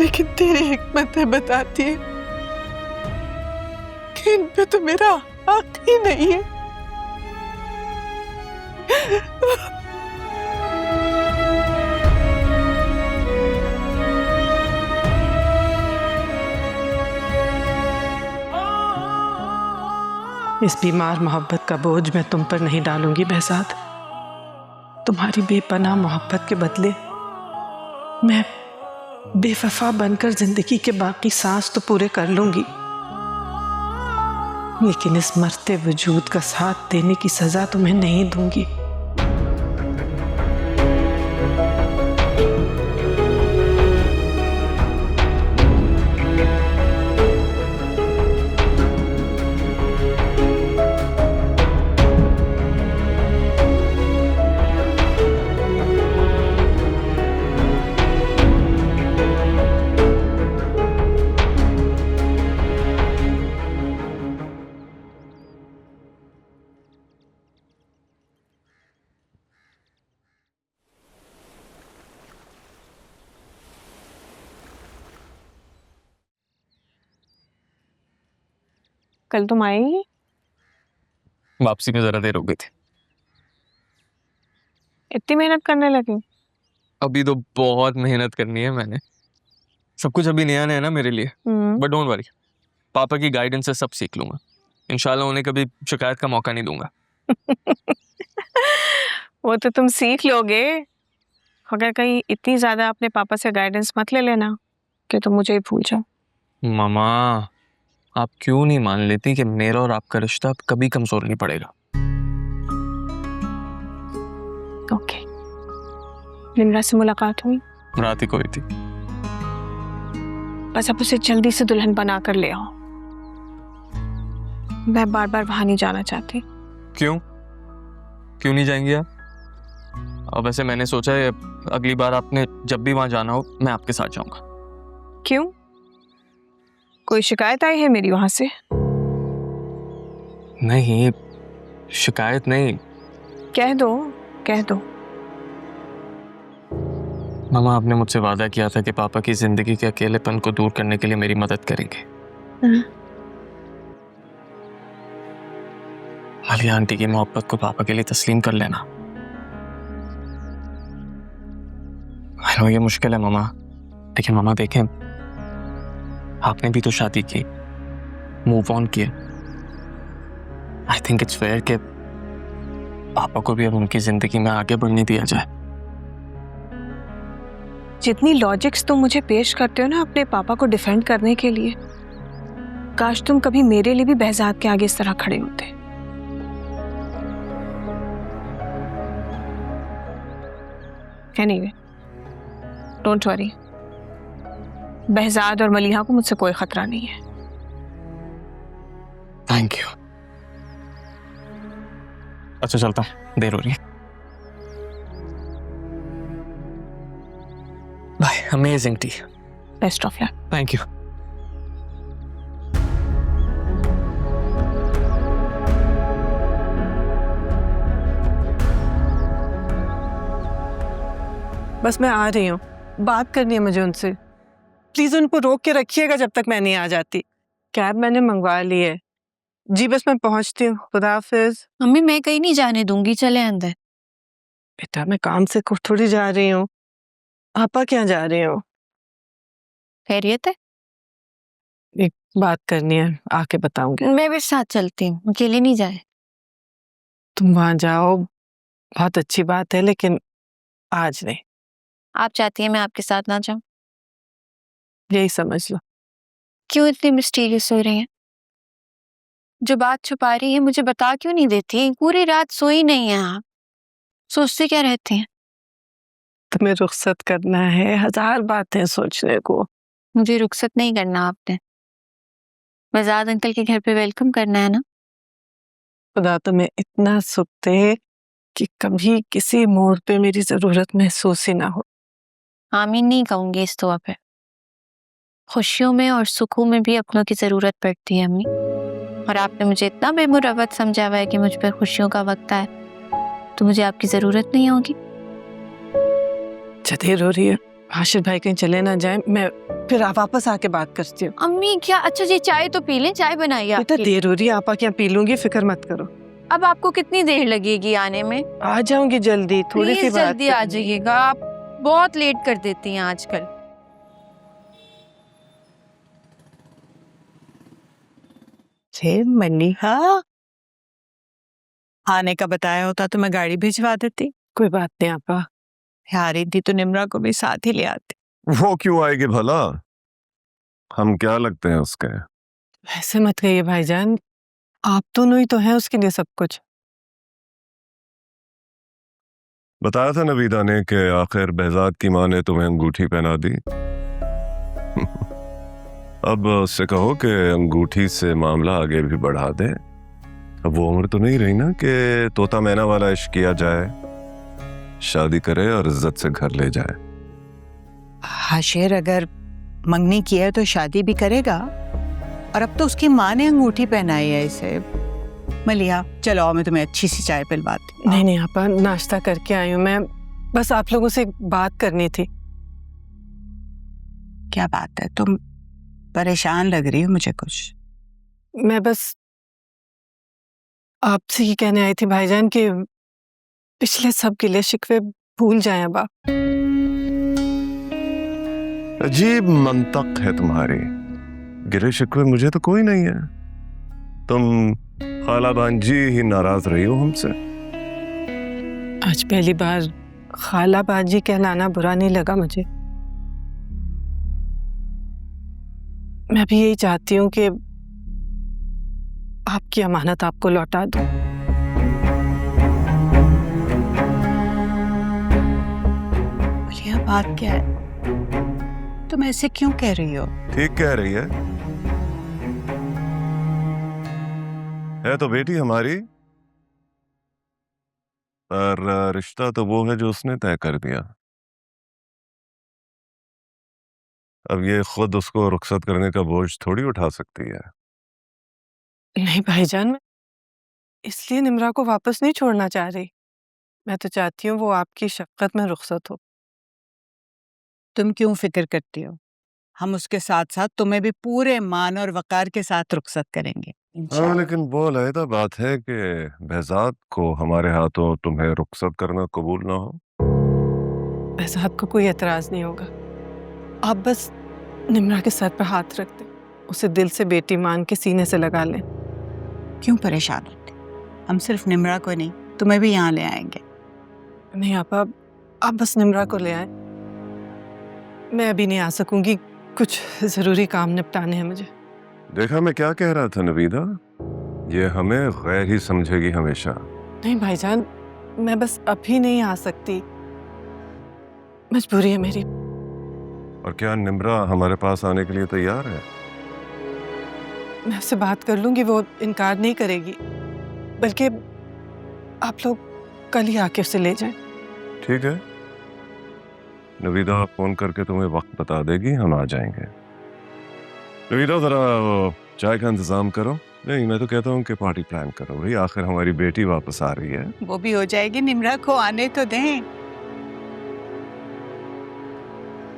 लेकिन तेरी हिकमत बताती है कि इन पे तो मेरा हक ही नहीं है। इस बीमार मोहब्बत का बोझ मैं तुम पर नहीं डालूंगी बहज़ाद। तुम्हारी बेपनाह मोहब्बत के बदले मैं बेवफा बनकर जिंदगी के बाकी सांस तो पूरे कर लूंगी, लेकिन इस मरते वजूद का साथ देने की सजा तुम्हें नहीं दूंगी। कल तुम आए ही? वापसी में जरा देर हो गई थी। इतनी मेहनत करने लगी? अभी तो बहुत मेहनत करनी है मैंने। सब कुछ अभी नया नया है ना मेरे लिए, बट डोंट वरी, पापा की गाइडेंस से सब सीख लूंगा। इंशाल्लाह उन्हें कभी शिकायत का मौका नहीं दूंगा। वो तो तुम सीख लोगे, अगर कहीं इतनी ज्यादा अपने पापा से गाइडेंस मत ले लेना कि तुम मुझे ही भूल जाओ। मामा, आप क्यों नहीं मान लेती कि मेरा और आपका रिश्ता अब कभी कमजोर नहीं पड़ेगा? ओके, निम्रा से मुलाकात हुई? रात ही कोई थी। बस अब उसे जल्दी से दुल्हन बना कर ले आओ। मैं बार बार वहां नहीं जाना चाहती। क्यों क्यों नहीं जाएंगी आप? और वैसे मैंने सोचा है अगली बार आपने जब भी वहां जाना हो मैं आपके साथ जाऊंगा। क्यों, कोई शिकायत आई है मेरी वहां से? नहीं, शिकायत नहीं। कह दो, कह दो। मामा, आपने मुझसे वादा किया था कि पापा की जिंदगी के अकेलेपन को दूर करने के लिए मेरी मदद करेंगे। आलिया आंटी की मोहब्बत को पापा के लिए तस्लीम कर लेना। आई नो ये मुश्किल है मामा, लेकिन मामा देखें, आपने भी तो शादी की, मूव ऑन किया। आई थिंक इट्स फेयर कि पापा को भी अब उनकी जिंदगी में आगे बढ़ने दिया जाए। जितनी लॉजिक्स तुम मुझे पेश करते हो ना अपने पापा को डिफेंड करने के लिए, काश तुम कभी मेरे लिए भी बहज़ाद के आगे इस तरह खड़े होते। एनीवे, डोंट वरी, बहज़ाद और मलिहा को मुझसे कोई खतरा नहीं है। Thank you. अच्छा चलता हूँ, देर हो रही है। Bye. Amazing tea. Best of luck. Thank you. बस मैं आ रही हूँ, बात करनी है मुझे उनसे। प्लीज उनको रोक के रखिएगा जब तक मैं नहीं आ जाती। कैब मैंने मंगवा ली है। जी बस मैं पहुंचती हूँ, खुदा हाफिज। मम्मी मैं कहीं नहीं जाने दूंगी, चले अंदर। बेटा मैं काम से थोड़ी जा रही हूँ, पापा क्या जा रही हूँ? खैरियत है? एक बात करनी है, आके बताऊंगी। मैं भी साथ चलती हूँ, अकेले नहीं जाए। तुम वहां जाओ, बहुत अच्छी बात है, लेकिन आज नहीं। आप चाहती हैं मैं आपके साथ ना जाऊं? यही समझ लो। क्यों इतनी मिस्टीरियस हो रही हैं? जो बात छुपा रही है मुझे बता क्यों नहीं देती? पूरी रात सोई नहीं है आप, सोचते क्या रहते हैं? तुम्हें रुखसत करना है, हजार बातें सोचने को। मुझे रुखसत नहीं करना आपने, बहज़ाद अंकल के घर पे वेलकम करना है ना। खुदा तुम्हें इतना सुख दे कि कभी किसी मोड़ पे मेरी जरूरत महसूस ही ना हो। आमीन नहीं कहूंगी इस दुआ पे। खुशियों में और सुखों में भी अपनों की जरूरत पड़ती है अम्मी, और आपने मुझे इतना बेमुरवत समझा हुआ है कि मुझ पर खुशियों का वक्त है तो मुझे आपकी जरूरत नहीं होगी। देर हो रही है, हाशिर भाई कहीं चले ना जाए, मैं फिर वापस आके बात करती हूँ। अम्मी क्या, अच्छा जी चाय तो पी लें, चाय बनाइए बेटा आपके। देर हो रही है, आपा क्या पी लूंगी, फिक्र मत करो। अब आपको कितनी देर लगेगी आने में? आ जाऊंगी जल्दी, थोड़ी सी प्लीज बात जल्दी आ जाइएगा, आप बहुत लेट कर देती हैं आजकल। मनीहा, आने का बताया होता तो मैं गाड़ी भिजवा देती। कोई बात नहीं आपा। आ रही थी तो निम्रा को भी साथ ही ले आती। वो क्यों आएगी भला? हम क्या लगते हैं उसके? ऐसे मत कहिए भाईजान, आप दोनों ही तो हैं उसके लिए सब कुछ। बताया था नवीदा ने कि आखिर बहजाद की माँ ने तुम्हें अंगूठी पहना दी। अब उससे कहो कि अंगूठी से मामला आगे भी बढ़ा दे। अब वो उम्र तो नहीं रही ना कि तोता मैना वाला इश्क किया जाए, शादी करे और इज्जत से घर ले जाए। हाशिर अगर मंगनी की है तो शादी भी करेगा, और अब तो उसकी माँ ने अंगूठी पहनाई है इसे। मलिया चलो आओ, मैं तुम्हें अच्छी सी चाय पिलवाती हूँ। नहीं नहीं आपा, नाश्ता करके आई हूँ मैं, बस आप लोगों से एक बात करनी थी। क्या बात है, तुम परेशान लग रही हो मुझे कुछ। मैं बस आपसे ही कहने आई थी भाईजान कि पिछले सब गिले शिकवे भूल जाएं अब आप। अजीब मंतक है तुम्हारी। गिले शिकवे मुझे तो कोई नहीं है। तुम खाला बांजी ही नाराज रही हो हमसे। आज पहली बार खाला बाजी कहलाना बुरा नहीं लगा मुझे। मैं भी यही चाहती हूँ कि आपकी अमानत आपको लौटा दूं। मलिया बात क्या है, तुम ऐसे क्यों कह रही हो? ठीक कह रही है तो बेटी हमारी, पर रिश्ता तो वो है जो उसने तय कर दिया। अब ये खुद उसको रुखसत करने का बोझ थोड़ी उठा सकती है। नहीं भाईजान, मैं इसलिए निम्रा को वापस नहीं छोड़ना चाह रही। मैं तो चाहती हूँ वो आपकी शफ़क़त में रुखसत हो। तुम क्यों फिक्र करती हो? हम उसके साथ साथ तुम्हें भी पूरे मान और वकार के साथ रुखसत करेंगे हाँ, इंशाअल्लाह। लेकिन वो अलहदा बात है कि बहजाद को हमारे हाथों तुम्हें रुखसत करना कबूल ना हो। बहज़ाद को कोई एतराज़ नहीं होगा। आप बस निम्रा के सर पर हाथ रख दें, उसे दिल से बेटी मान के सीने से लगा लें। क्यों परेशान होते? हम सिर्फ निम्रा को नहीं, तुम्हें भी यहाँ ले आएंगे। नहीं आपा, आप बस निम्रा को ले आए। मैं अभी नहीं आ सकूंगी, कुछ ज़रूरी काम निपटाने हैं मुझे। देखा मैं क्या कह रहा था नवीदा, ये हमें गैर ही समझेगी हमेशा। नहीं भाईजान, मैं बस अभी नहीं आ सकती, मजबूरी है मेरी। और क्या निम्रा हमारे पास आने के लिए तैयार है? मैं उससे बात कर लूंगी, वो इनकार नहीं करेगी। बल्कि आप लोग कल ही आके उसे ले जाएं। ठीक है, नवीदा फोन करके तुम्हें वक्त बता देगी, हम आ जाएंगे। नवीदा जरा वो चाय का इंतजाम करो। नहीं, मैं तो कहता हूँ कि पार्टी प्लान करो भाई, आखिर हमारी बेटी वापस आ रही है। वो भी हो जाएगी, निम्रा को आने तो दें।